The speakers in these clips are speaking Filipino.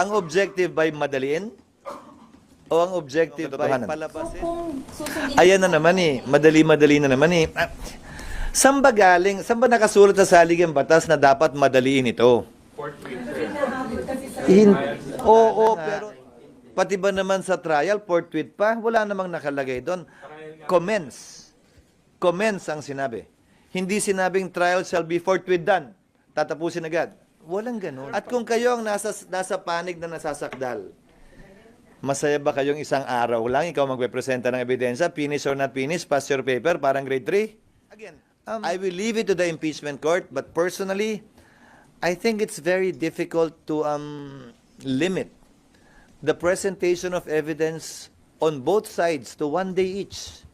Ang objective by madaliin? O ang objective by palabasin? Ayan na naman eh. Madali-madali na naman eh. Saan ba galing? Saan ba nakasulat sa saligang batas na dapat madaliin ito? Oo, pero pati ba naman sa trial, forthwith pa? Wala namang nakalagay doon. Commence. Commence ang sinabi. Hindi sinabing trial shall be forthwith done. Tatapusin agad. Walang ganun. At kung kayo ang nasa panig na nasasakdal, masaya ba kayong isang araw lang ikaw magpe-presenta ng ebidensya, finish or not finish, pass your paper, parang grade 3? Again, I will leave it to the impeachment court, but personally, I think it's very difficult to limit the presentation of evidence on both sides to 1 day each.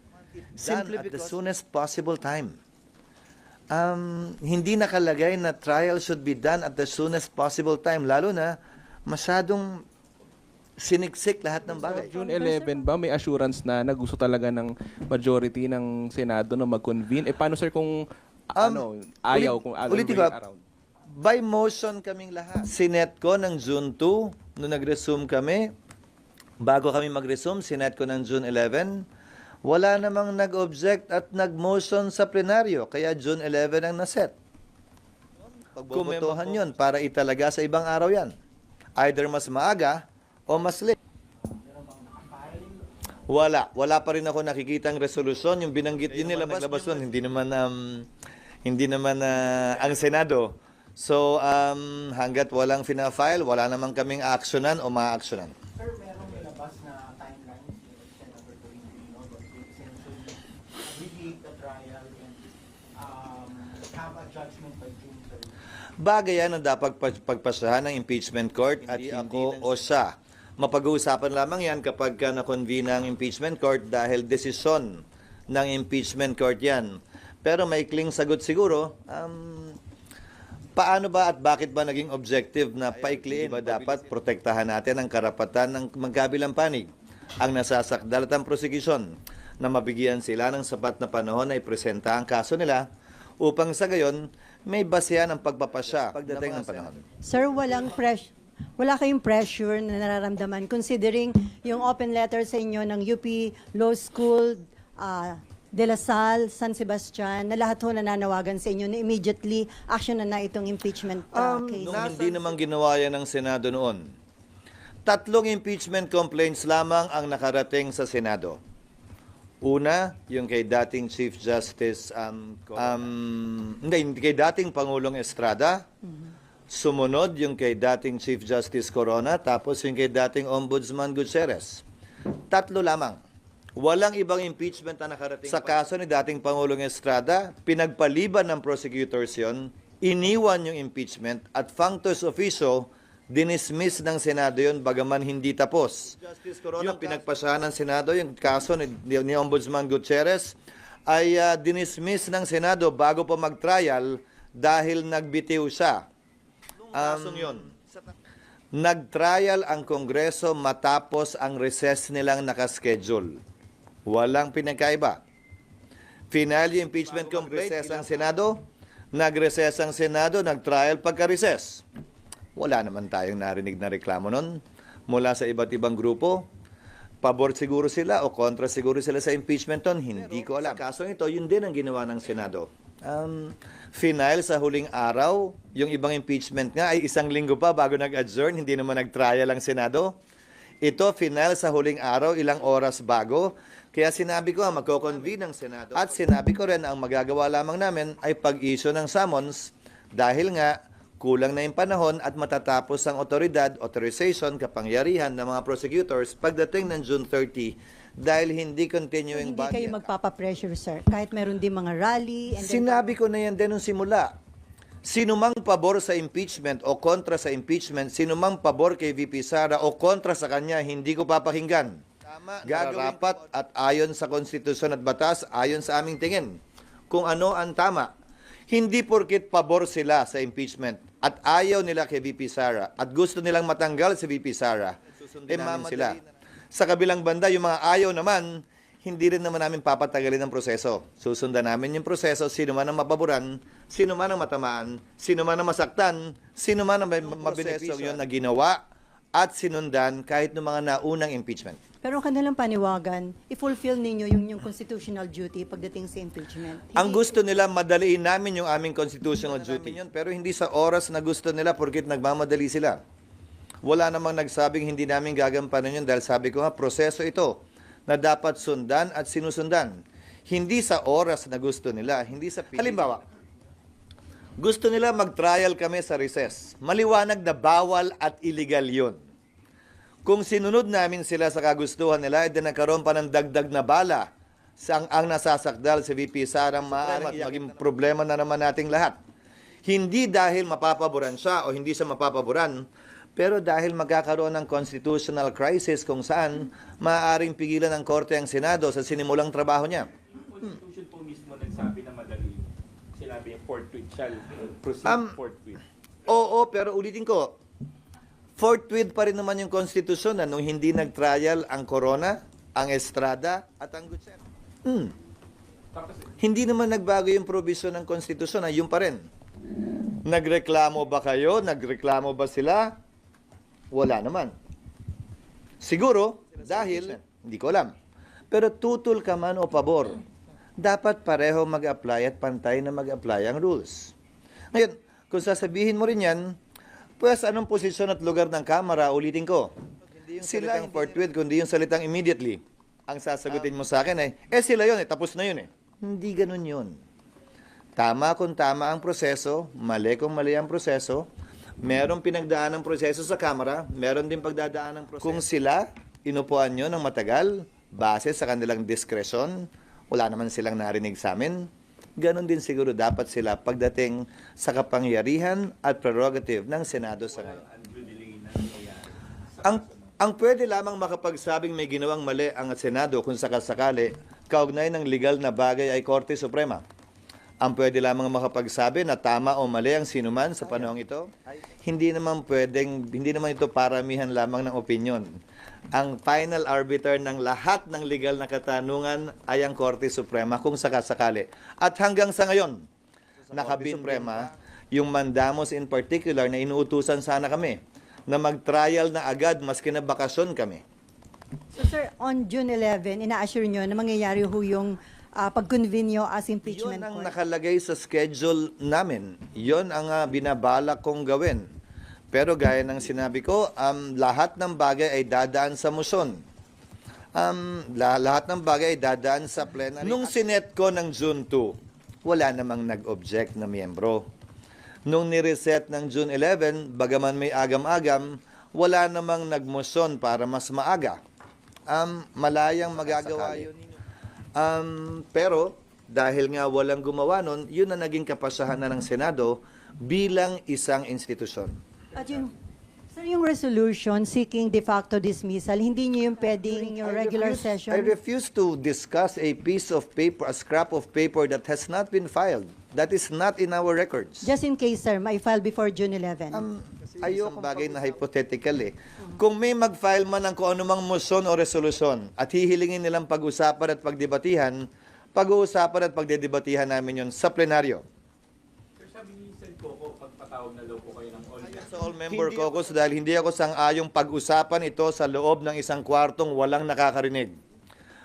Simply at the soonest possible time. Hindi nakalagay na trial should be done at the soonest possible time, lalo na masyadong siniksik lahat ng bagay. June 11 ba may assurance na gusto talaga ng majority ng Senado na mag-convene? Paano sir kung ayaw, kung ulitin ko, by motion kaming lahat. Sinet ko ng June 2, nung nag-resume kami, bago kami mag-resume, sinet ko ng June 11, wala namang nag-object at nag-motion sa plenaryo, kaya June 11 ang naset. Kumotohan yun para italaga sa ibang araw yan. Either mas maaga o mas late. Wala pa rin ako nakikitang resolusyon. Yung binanggit din nila maglabas nun, hindi naman ang Senado. So, hanggat walang fina-file, wala namang kaming actionan o ma-actionan. Sir, merong nilabas na timeline si Senator Tolentino that they essentially abbreviate the trial and have a judgment by June 30. Bagay yan ang dapat pagpasahan ng impeachment court at hindi ako o siya. Mapag-uusapan lamang yan kapag na-convene ang impeachment court dahil desisyon ng impeachment court yan. Pero maikling sagot siguro, paano ba at bakit ba naging objective na paikliin? Ba dapat protektahan natin ang karapatan ng magkabilang panig, ang nasasakdal at ang prosecution, na mabigyan sila ng sapat na panahon na ipresenta ang kaso nila upang sa gayon may basehan ang pagpapasya pagdating ng panahon. Sir, wala kayong pressure na nararamdaman considering yung open letter sa inyo ng UP Law School, De La Salle, San Sebastian, na lahat ho nananawagan sa inyo na immediately action na itong impeachment case. Nung hindi naman ginawa yan ng Senado noon, 3 impeachment complaints lamang ang nakarating sa Senado. Una, yung kay dating Chief Justice, kay dating Pangulong Estrada. Sumunod yung kay dating Chief Justice Corona, tapos yung kay dating Ombudsman Gutierrez. 3 lamang. Walang ibang impeachment na nakarating. Sa kaso ni dating Pangulong Estrada, pinagpaliban ng prosecutors yon, iniwan yung impeachment at functus officio, dinismiss ng Senado yon bagaman hindi tapos. Justice Corona, yung pinagpasahan ng Senado, yung kaso ni Ombudsman Gutierrez, ay dinismiss ng Senado bago pa mag-trial dahil nagbitiw siya. Nag-trial ang Kongreso matapos ang recess nilang nakaschedule. Walang pinagkaiba. Final yung impeachment complaint, recess ang Senado, nag-recess ang Senado, nag-trial pagka-recess. Wala naman tayong narinig na reklamo nun mula sa iba't ibang grupo. Pabor siguro sila o kontra siguro sila sa impeachment nun, hindi ko alam. Sa kasong ito, yun din ang ginawa ng Senado. Final sa huling araw, yung ibang impeachment nga ay 1 linggo pa bago nag-adjourn, hindi naman nag-trial ang Senado. Ito, final sa huling araw, ilang oras bago. Kaya sinabi ko, magko-convene ang Senado. At sinabi ko rin, ang magagawa lamang namin ay pag-issue ng summons dahil nga kulang na yung panahon at matatapos ang authorization, kapangyarihan ng mga prosecutors pagdating ng June 30 dahil hindi continuing Hindi body. kayo magpapapressure, sir, kahit meron din mga rally. And then, Sinabi ko na yan din nung simula. Sinumang pabor sa impeachment o kontra sa impeachment, sinumang pabor kay VP Sara o kontra sa kanya, hindi ko papakinggan. Gagarapat at ayon sa konstitusyon at batas, ayon sa aming tingin, kung ano ang tama. Hindi porkit pabor sila sa impeachment at ayaw nila kay VP Sara at gusto nilang matanggal si VP Sara, mamadali sila. Sa kabilang banda, yung mga ayaw naman, hindi rin naman namin papatagalin ang proseso. Susundan namin yung proseso, sino man ang mapaboran, sino man ang matamaan, sino man ang masaktan, sino man ang mabenepisyo yun na ginawa at sinundan kahit ng mga naunang impeachment. Pero ang kanilang paniwagan, i-fulfill ninyo yung constitutional duty pagdating sa impeachment. Ang gusto nila, madaliin namin yung aming constitutional duty. Pero hindi sa oras na gusto nila porkit nagmamadali sila. Wala namang nagsabing hindi namin gagampanan yun dahil sabi ko nga, proseso ito na dapat sundan at sinusundan. Hindi sa oras na gusto nila, hindi sa pilit. Halimbawa, gusto nila mag-trial kami sa recess. Maliwanag na bawal at illegal yun. Kung sinunod namin sila sa kagustuhan nila, edi nagkaroon pa ng dagdag na bala sa ang nasasakdal si VP Sara maaaring maging problema na naman nating lahat. Hindi dahil mapapaboran siya o hindi siya mapapaboran, pero dahil magkakaroon ng constitutional crisis kung saan maaaring pigilan ng Korte ang Senado sa sinimulang trabaho niya. Constitution po mismo nagsabi na madali. Sinabi yung forthwith shall proceed forthwith. Oo, pero ulitin ko, forthwith pa rin naman yung konstitusyon na nung hindi nag-trial ang Corona, ang Estrada, at ang Gutierrez. Tapos, Hindi naman nagbago yung provision ng konstitusyon na yun pa rin. Nagreklamo ba kayo? Nagreklamo ba sila? Wala naman. Siguro, dahil, hindi ko alam. Pero tutol ka man o pabor, dapat pareho mag-apply at pantay na mag-apply ang rules. Ngayon, kung sasabihin mo rin yan, pues anong posisyon at lugar ng Kamara, ulitin ko. Hindi yung salitang forthwith, kundi yung salitang immediately. Ang sasagutin mo sa akin ay, sila yun, tapos na yun . Hindi ganun yun. Tama kung tama ang proseso, mali kung mali ang proseso, merong pinagdaan ng proseso sa Kamara, meron din pagdadaan ng proseso. Kung sila, inupuan nyo ng matagal, base sa kanilang diskresyon, wala naman silang narinig sa amin, ganon din siguro dapat sila pagdating sa kapangyarihan at prerogative ng Senado sa ngayon. Ang pwede lamang makapagsabing may ginawang mali ang Senado kung sakasakali, kaugnay ng legal na bagay ay Korte Suprema. Ang pwede lamang makapagsabi na tama o mali ang sinuman sa panahong ito, hindi naman ito paramihan lamang ng opinyon. Ang final arbiter ng lahat ng legal na katanungan ay ang Korte Suprema kung sakasakali. At hanggang sa ngayon, nakabin Suprema, yung mandamos in particular na inuutusan sana kami na mag-trial na agad maski na bakasyon kami. So sir, on June 11, ina-assure nyo na mangyayari ho yung pag-convene nyo as impeachment Yun ang court? nakalagay sa schedule namin. Yun ang binabalak kong gawin. Pero gaya ng sinabi ko, lahat ng bagay ay dadaan sa motion. Lahat ng bagay ay dadaan sa plenary. Nung sinet ko ng June 2, wala namang nag-object na miyembro. Nung nireset ng June 11, bagaman may agam-agam, wala namang nagmotion para mas maaga. Malayang magagawa yun. Pero dahil nga walang gumawa nun, yun na naging kapasahan na ng Senado bilang isang institusyon. At yung, sir, yung resolution seeking de facto dismissal, hindi nyo yung pwedeng yung regular session? I refuse to discuss a piece of paper, a scrap of paper that has not been filed. That is not in our records. Just in case, sir, may file before June 11. Ayokong bagay na hypothetical . Kung may mag-file man ng kung anumang motion o resolusyon at hihilingin nilang pag-usapan at pag-debatihan, pag-uusapan at pagdedebatihan namin yun sa plenaryo. sir, sabi ni Sen Coco, pagpatawag na daw po kayo ng all-member. Sa all-member caucus dahil hindi ako sang-ayong pag-usapan ito sa loob ng isang kwartong walang nakakarinig.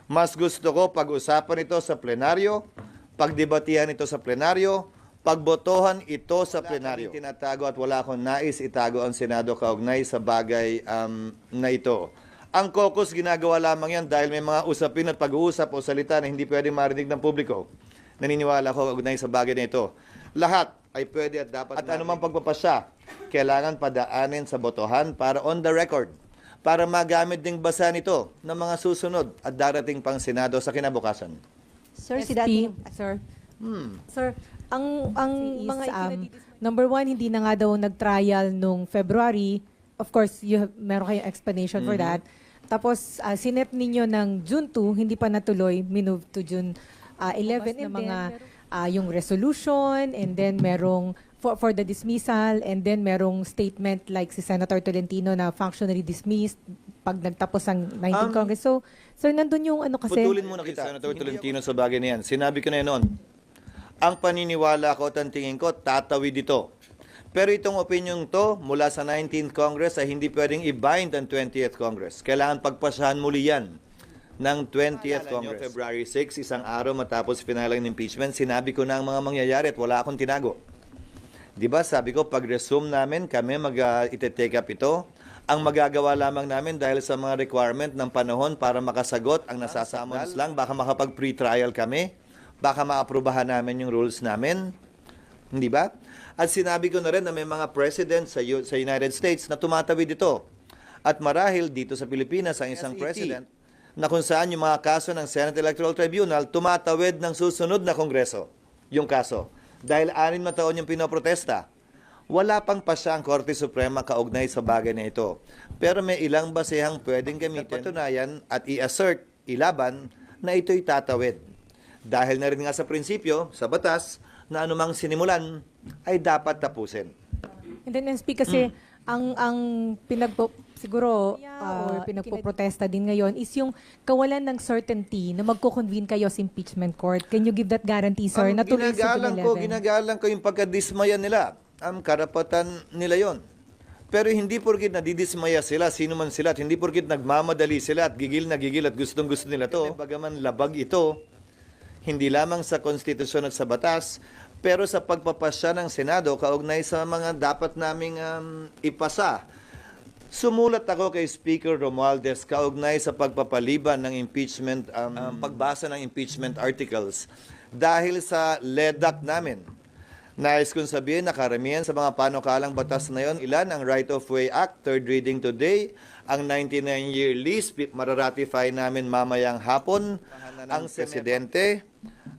Mas gusto ko pag-usapan ito sa plenaryo, pagdebatihan ito sa plenaryo, pagbotohan ito sa plenaryo. Tinatago at wala akong nais itago ang Senado kaugnay sa bagay na ito. Ang caucus ginagawa lamang yan dahil may mga usapin at pag-uusap o salita na hindi pwede marinig ng publiko. Naniniwala ko kaugnay sa bagay na ito. Lahat ay pwede at dapat. At anumang pagpapasya, kailangan padaanin sa botohan para on the record, para magamit ding basa nito ng mga susunod at darating pang Senado sa kinabukasan. Sir, si SP, dating... sir. Hmm. Sir, ang Si mga Isam. number one, hindi na nga daw nag-trial nung February. Of course, meron kayong explanation for that. Tapos, sinep ninyo ng June 2, hindi pa natuloy, minove to June 11 na mga yung resolution, and then merong for the dismissal, and then merong statement like si Senator Tolentino na functionally dismissed pag nagtapos ang 19th Congress. So, sir, nandun yung ano kasi... Putulin muna kita, Senator Tolentino, sa bagay na yan. Sinabi ko na yun noon. Ang paniniwala ko at ang tingin ko, tatawid ito. Pero itong opinion to mula sa 19th Congress ay hindi pwedeng i-bind ang 20th Congress. Kailangan pagpasahan muli yan ng 20th Congress. February 6, isang araw matapos finalang ng impeachment, sinabi ko na ang mga mangyayari at wala akong tinago. Di ba sabi ko, pag-resume namin, kami ite-take up ito. Ang magagawa lamang namin dahil sa mga requirement ng panahon para makasagot ang nasasamons lang, baka makapag pre-trial kami, baka maaprubahan namin yung rules namin. Hindi ba? At sinabi ko na rin na may mga president sa United States na tumatawid ito. At marahil dito sa Pilipinas, ang isang president na kung saan yung mga kaso ng Senate Electoral Tribunal tumatawid ng susunod na Kongreso. Yung kaso. Dahil 6 na taon yung pinoprotesta. Wala pang pasya ang Korte Suprema kaugnay sa bagay na ito. Pero may ilang basehang pwedeng gamitin, patunayan at i-assert, ilaban na ito'y tatawid. Dahil na rin nga sa prinsipyo, sa batas, na anumang sinimulan ay dapat tapusin. And then SP kasi ang siguro or pinagpoprotesta din ngayon is yung kawalan ng certainty na magko-convene kayo sa impeachment court. Can you give that guarantee, sir? Ang Na tuloy sa June 11? ginagalang ko yung pagkadismaya nila. Ang karapatan nila yon. Pero hindi porkit nadidismaya sila, sino man sila, at hindi porkit nagmamadali sila at gigil at gustong-gusto nila to. Bagaman labag ito, hindi lamang sa konstitusyon at sa batas, pero sa pagpapasya ng Senado, kaugnay sa mga dapat naming ipasa. Sumulat ako kay Speaker Romualdez kaugnay sa pagpapaliban ng impeachment, pagbasa ng impeachment articles. Dahil sa LEDAC namin, nais kong sabihin na karamihan sa mga panukalang batas na yon, ilan ang Right of Way Act, third reading today, ang 99-year lease, mararatify namin mamayang hapon, ang Presidente,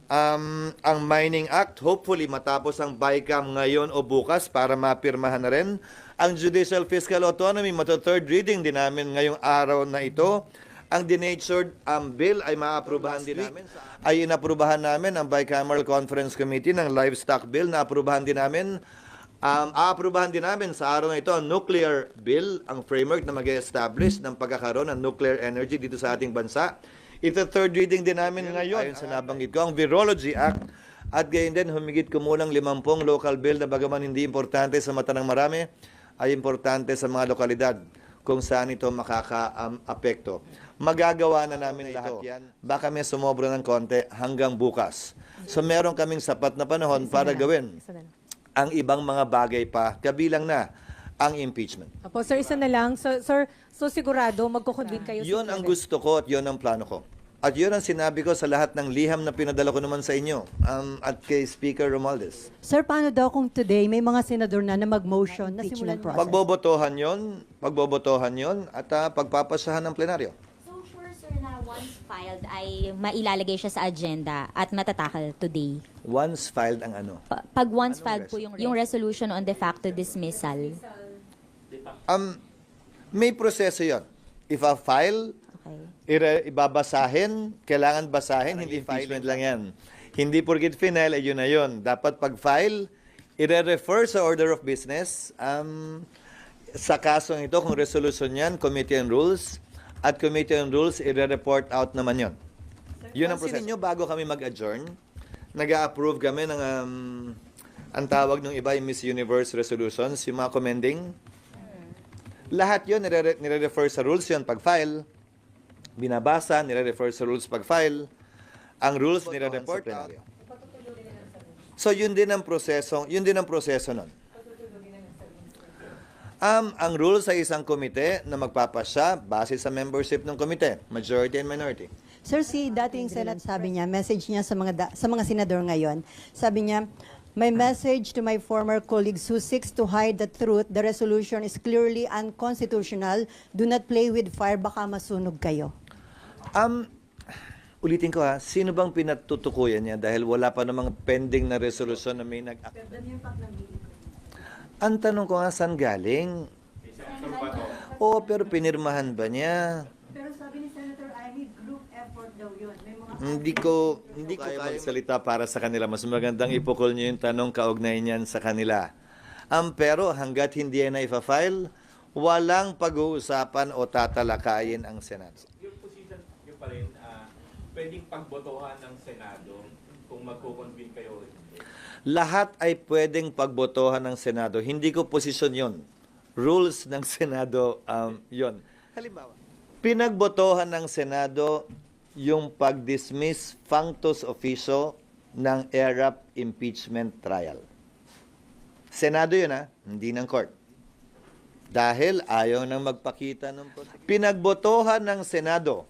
ang Mining Act, hopefully matapos ang BICAM ngayon o bukas para mapirmahan na rin. Ang Judicial Fiscal Autonomy, third reading din namin ngayong araw na ito. Ang denatured bill ay maaprubahan din namin. Ay inaprubahan namin ang Bicameral Conference Committee ng Livestock Bill, naaprubahan din namin. Aaprubahan din namin sa araw na ito ang Nuclear Bill, ang framework na mag-establish ng pagkakaroon ng nuclear energy dito sa ating bansa. Ito third reading din namin ngayon. Ayon sa nabanggit ko, ang Virology Act at gayon din humigit kumulang 50 local bill na bagaman hindi importante sa mata ng marami, ay importante sa mga lokalidad kung saan ito makaka-apekto. Magagawa na namin lahat yan. Baka may sumobra ng konti hanggang bukas. So meron kaming sapat na panahon para gawin ang ibang mga bagay pa, kabilang na ang impeachment. Apo, sir, isa na lang. Sir, so sigurado magko-convene kayo Yun sa ang 11? gusto ko at yun ang plano ko. At yun ang sinabi ko sa lahat ng liham na pinadala ko naman sa inyo at kay Speaker Romualdez. Sir, paano daw kung today may mga senador na mag-motion na simulan process? Pagbobotohan yon at pagpapasahan ng plenaryo. So sure sir na once filed ay mailalagay siya sa agenda at matatakal today. Once filed ang ano? Pag once filed po yung resolution on de facto dismissal. May proseso yon. If a file, Okay. ibabasahin, kailangan basahin, hindi impeachment lang yan. Hindi porkit final, ay yun na yun. Dapat pag-file, i-refer sa order of business. Sa kasong ito, kung resolution yan, Committee on Rules, at Committee on Rules, i-report out naman yun. Yun ang proseso. Ninyo, bago kami mag-adjourn, nag-approve kami ng, ang tawag ng iba, yung Miss Universe resolutions, yung mga commending. Lahat yun, nire-refer sa rules yun pag-file. Binabasa, nire-refer sa rules pag-file. Ang rules nire-report sa plenaryo. So yun din ang proseso nun. Ang rules sa isang komite na magpapasya base sa membership ng komite, majority and minority. Sir, si dating Senate, sabi niya, message niya sa mga senador ngayon, sabi niya, my message to my former colleagues who seeks to hide the truth, the resolution is clearly unconstitutional. Do not play with fire, baka masunog kayo. Ulitin ko sino bang pinatutukuyan niya dahil wala pa namang pending na resolution na may Ang tanong ko saan galing? Oo, pero pinirmahan ba niya? Pero sabi ni Senator Amy, group effort daw yun. May mga Hindi ko kaya magsalita para sa kanila. Mas magandang ipukol niyo yung tanong kaugnay niyan sa kanila. Pero hanggat hindi yan na ipa-file, walang pag-uusapan o tatalakayin ang Senado. Yung position nyo pa rin, pwedeng pagbotohan ng Senado kung magko-convene kayo. Lahat ay pwedeng pagbotohan ng Senado. Hindi ko posisyon yon. Rules ng Senado yon. Halimbawa, pinagbotohan ng Senado yung pag-dismiss functus officio ng ERAP impeachment trial. Senado yun hindi ng court. Dahil ayaw nang magpakita ng pinagbotohan ng Senado